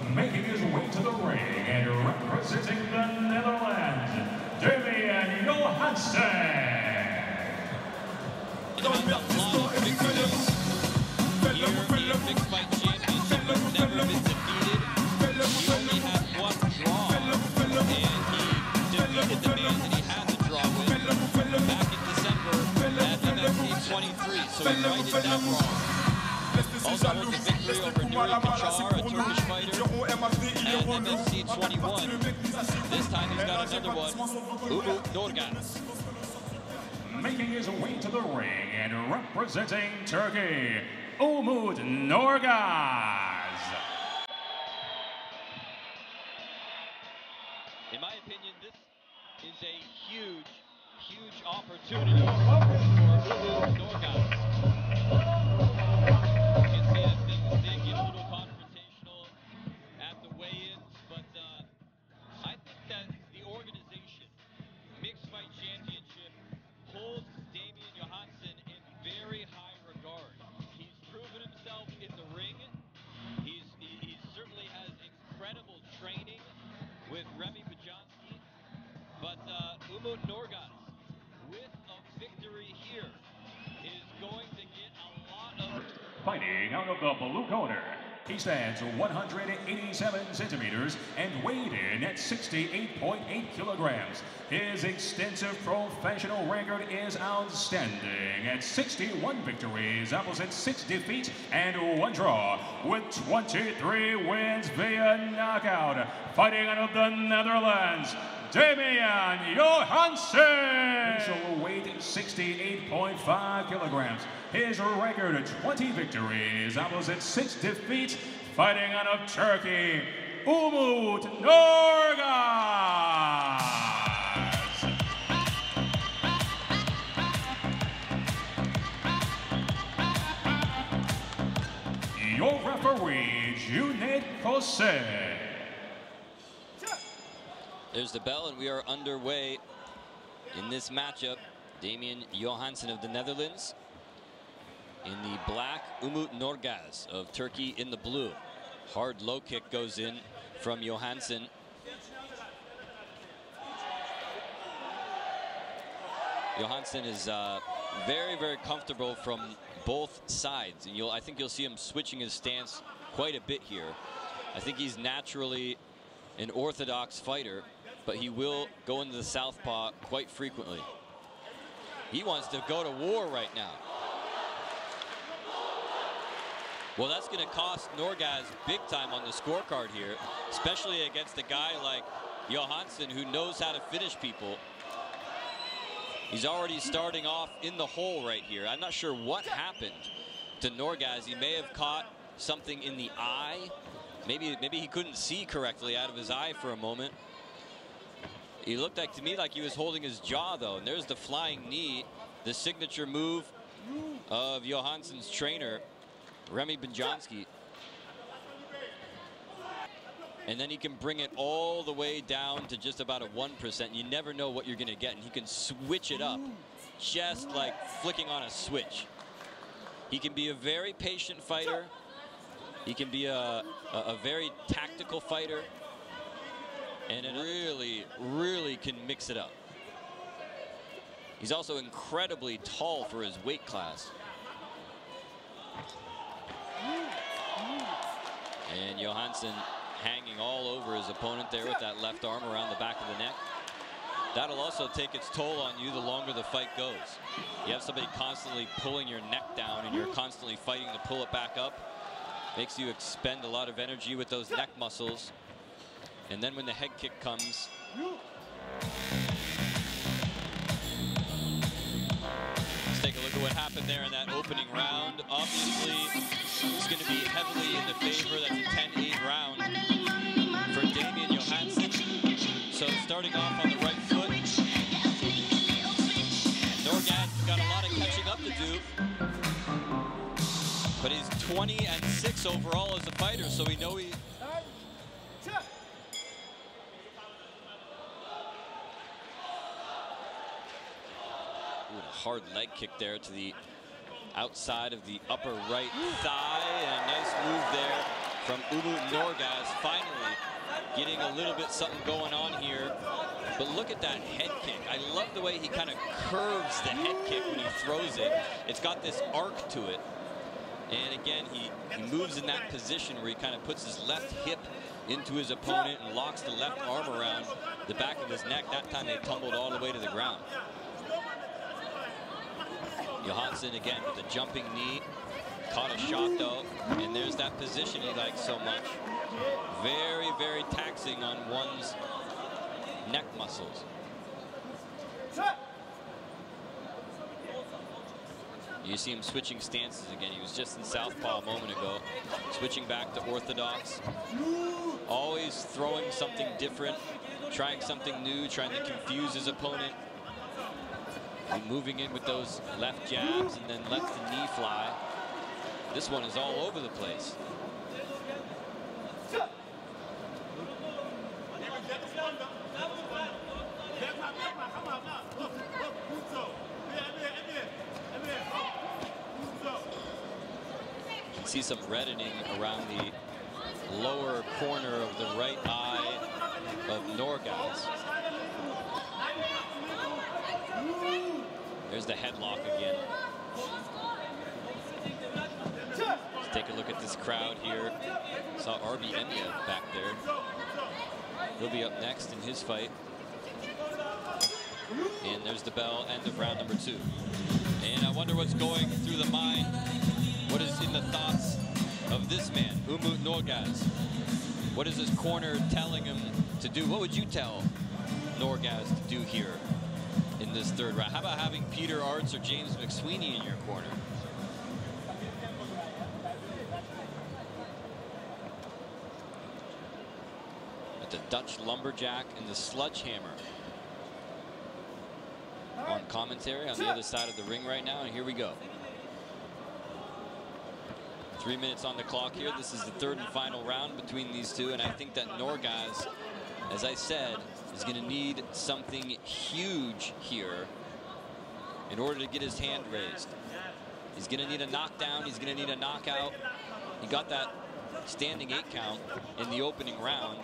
Making his way to the ring and representing the Netherlands, Damian Johansen. Mixed fight championship has never been defeated. He only had one draw, and he defeated the man that he had the draw with back in December at MFC 23, so he righted that wrong. Also holds a victory over neuer, a Turkish fighter, at MFC 21. This time he's got another one, Umut Norgaz. Making his way to the ring and representing Turkey, Umut Norgaz. In my opinion, this is a huge, huge opportunity for Umut Norgaz. You can see that things did get a little confrontational at the weigh-ins, but I think that the organization, Mixed Fight Championship, holds Damian Johansen in very high regard. He's proven himself in the ring. He certainly has incredible training with Remy Bajanski. But Umut Norgaz, with a victory here, is going to get a lot of... Fighting out of the blue corner, he stands 187 centimeters and weighed in at 68.8 kilograms. His extensive professional record is outstanding at 61 victories, opposite 6 defeats and 1 draw, with 23 wins via knockout. Fighting out of the Netherlands, Damian Johansen. His weight 68.5 kilograms. His record 20 victories, opposite 6 defeats. Fighting out of Turkey, Umut Norgaz. Your referee, Junet Jose. There's the bell, and we are underway in this matchup. Damian Johansen of the Netherlands in the black, Umut Norgaz of Turkey in the blue. Hard low kick goes in from Johansen. Johansen is very, very comfortable from both sides, and I think you'll see him switching his stance quite a bit here. I think he's naturally an orthodox fighter, but he will go into the southpaw quite frequently. He wants to go to war right now. Well, that's going to cost Norgaz big time on the scorecard here, especially against a guy like Johansen who knows how to finish people. He's already starting off in the hole right here. I'm not sure what happened to Norgaz. He may have caught something in the eye. Maybe he couldn't see correctly out of his eye for a moment. He looked like to me like he was holding his jaw, though. And there's the flying knee, the signature move of Johansen's trainer, Remy Bajanski. And then he can bring it all the way down to just about a 1%. You never know what you're going to get, and he can switch it up just like flicking on a switch. He can be a very patient fighter. He can be a very tactical fighter, and it really can mix it up. He's also incredibly tall for his weight class. And Johansen hanging all over his opponent there with that left arm around the back of the neck. That'll also take its toll on you the longer the fight goes. You have somebody constantly pulling your neck down and you're constantly fighting to pull it back up. Makes you expend a lot of energy with those neck muscles. And then when the head kick comes, let's take a look at what happened there in that opening round. Obviously, it's going to be heavily in the favor. That's a 10-8 round for Damian Johansen. So starting off on the right foot, Norgaz has got a lot of catching up to do. But he's 20-6 overall as a fighter, so we know he... Ooh, a hard leg kick there to the outside of the upper right thigh, and a nice move there from Umut Norgaz, finally getting a little bit something going on here. But look at that head kick. I love the way he kind of curves the head kick when he throws it. It's got this arc to it. And again, he moves in that position where he kind of puts his left hip into his opponent and locks the left arm around the back of his neck. That time they tumbled all the way to the ground. Johansen again with the jumping knee. Caught a shot though, and there's that position he likes so much. Very, very taxing on one's neck muscles. You see him switching stances again. He was just in southpaw a moment ago, switching back to orthodox. Always throwing something different, trying something new, trying to confuse his opponent. And moving in with those left jabs and then lets the knee fly. This one is all over the place. You can see some reddening around the lower corner of the right eye of Norgaz. There's the headlock again. Let's take a look at this crowd here. Saw RB Enya back there. He'll be up next in his fight. And there's the bell, end of round number 2. And I wonder what's going through the mind, what is in the thoughts of this man, Umut Norgaz. What is his corner telling him to do? What would you tell Norgaz to do here in this third round? How about having Peter Arts or James McSweeney in your corner? The Dutch lumberjack and the sledgehammer on commentary on the other side of the ring right now, and here we go. 3 minutes on the clock here. This is the third and final round between these two, and I think that Norgaz, as I said, is going to need something huge here in order to get his hand raised. He's going to need a knockdown. He's going to need a knockout. He got that standing 8 count in the opening round,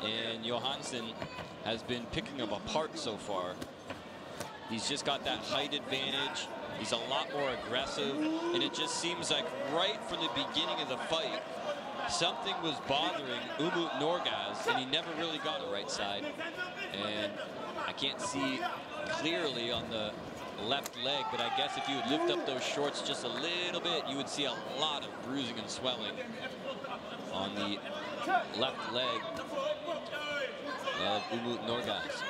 and Johansen has been picking him apart so far. He's just got that height advantage. He's a lot more aggressive, and it just seems like right from the beginning of the fight, something was bothering Umut Norgaz, and he never really got the right side. And I can't see clearly on the left leg, but I guess if you would lift up those shorts just a little bit, you would see a lot of bruising and swelling on the left leg of Umut Norgaz.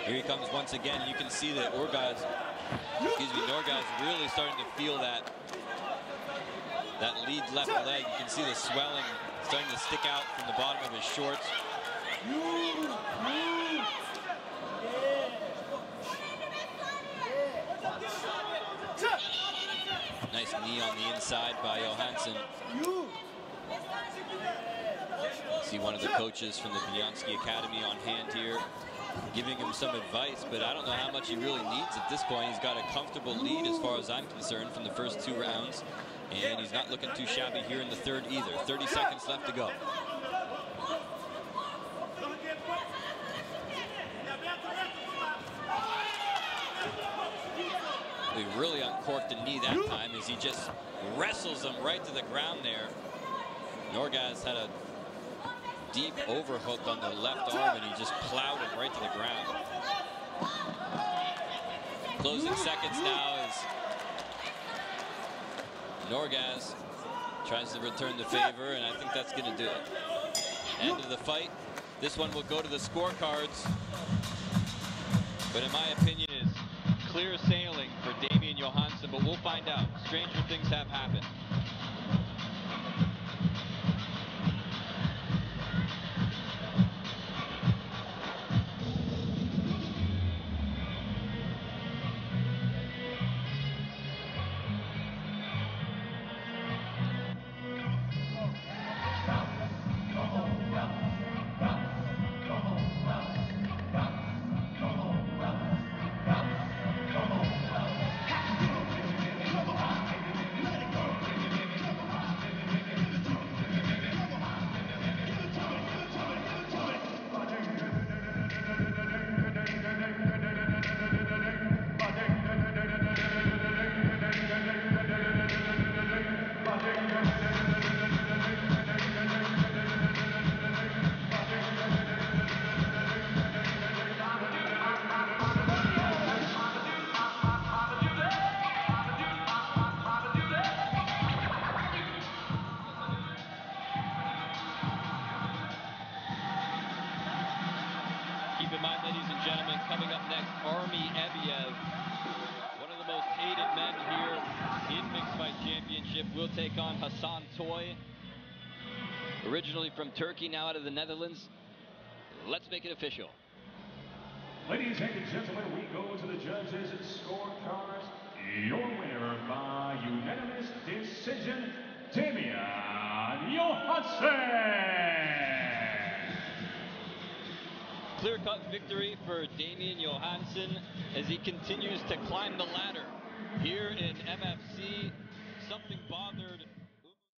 Here he comes once again. You can see that Norgaz really starting to feel that lead left leg. You can see the swelling starting to stick out from the bottom of his shorts. Nice knee on the inside by Johansen. See one of the coaches from the Bjanski Academy on hand here, giving him some advice, but I don't know how much he really needs at this point. He's got a comfortable lead as far as I'm concerned from the first 2 rounds, and he's not looking too shabby here in the third either. 30 seconds left to go. He really uncorked the knee that time as he just wrestles him right to the ground there. Norgaz had a deep overhook on the left arm, and he just plowed him right to the ground. Closing seconds now as Norgaz tries to return the favor, and I think that's going to do it. End of the fight. This one will go to the scorecards, but in my opinion is clear sailing for Damian Johansen, but we'll find out. Stranger things have happened. take on Hassan Toy. Originally from Turkey, now out of the Netherlands. Let's make it official. Ladies and gentlemen, we go to the judges' scorecards. Your winner by unanimous decision, Damian Johansen. Clear-cut victory for Damian Johansen as he continues to climb the ladder here in MFC. Something bothered